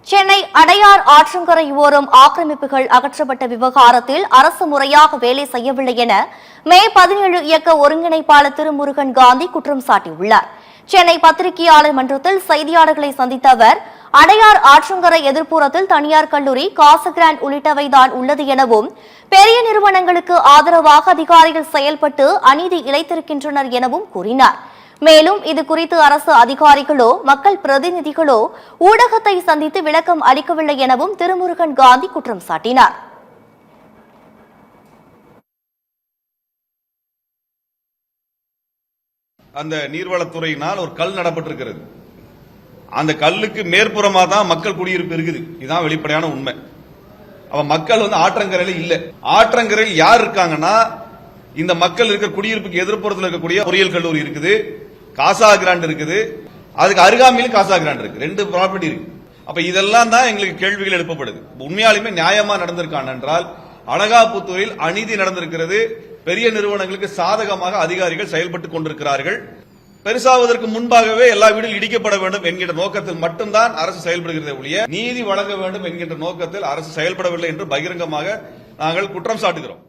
சென்னை அடையார் ஆற்றங்கரை ஓரம் ஆக்கிரமிப்புகள் அகற்றப்பட்ட விவகாரத்தில் அரசு முறையாக வேலை செய்யவில்லை என மே 17 இயக்க ஒருங்கிணைப்பாளர் திருமுருகன் காந்தி குற்றம் சாட்டியுள்ளார். சென்னை பத்திரிகையாளர் மன்றத்தில் செய்தியாளர்களை சந்தித்த அவர், அடையார் ஆற்றங்கரை எதிர்ப்புறத்தில் தனியார் கல்லூரி, காசு கிராண்ட் உள்ளிட்டவைதான் உள்ளது எனவும், பெரிய நிறுவனங்களுக்கு ஆதரவாக அதிகாரிகள் செயல்பட்டு அநீதி இழைத்திருக்கின்றனர் எனவும் கூறினார். மேலும் இது குறித்து அரசு அதிகாரிகளோ மக்கள் பிரதிநிதிகளோ ஊடகத்தை சந்தித்து விளக்கம் அளிக்கவில்லை எனவும் திருமுருகன் காந்தி குற்றம் சாட்டினார். அந்த நீர்வளத்துறையினால் ஒரு கல் நடப்பட்டிருக்கிறது. அந்த கல்லுக்கு மேற்புறமா தான் மக்கள் குடியிருப்பு இருக்குது. இதுதான் வெளிப்படையான உண்மை. அவ மக்கள் ஆற்றங்கரையில இல்ல. ஆற்றங்கரையில் யார் இருக்காங்கன்னா, இந்த மக்கள் இருக்க குடியிருப்புக்கு எதிர்ப்புறத்தில் இருக்கக்கூடிய பொறியியல் கல்லூரி இருக்குது, காசா கிராண்ட் இருக்குது, அதுக்கு அருகாமையில் காசா கிராண்ட் இருக்கு, 2 ப்ராப்பர்ட்டி இருக்கு. அப்ப இதெல்லாம் தான் எங்களுக்கு கேள்விகள் எழுப்பப்படுது. உண்மையாலுமே நியாயமா நடந்திருக்கான் என்றால், அனகாபுத்தூரில் அநீதி நடந்திருக்கிறது. பெரிய நிறுவனங்களுக்கு சாதகமாக அதிகாரிகள் செயல்பட்டுக் கொண்டிருக்கிறார்கள். பெருசாவதற்கு முன்பாகவே எல்லா வீடும் இடிக்கப்பட வேண்டும் என்கின்ற நோக்கத்தில் மட்டும்தான் அரசு செயல்படுகிறது ஒழிய, நீதி வழங்க வேண்டும் என்கின்ற நோக்கத்தில் அரசு செயல்படவில்லை என்று பகிரங்கமாக நாங்கள் குற்றம் சாட்டுகிறோம்.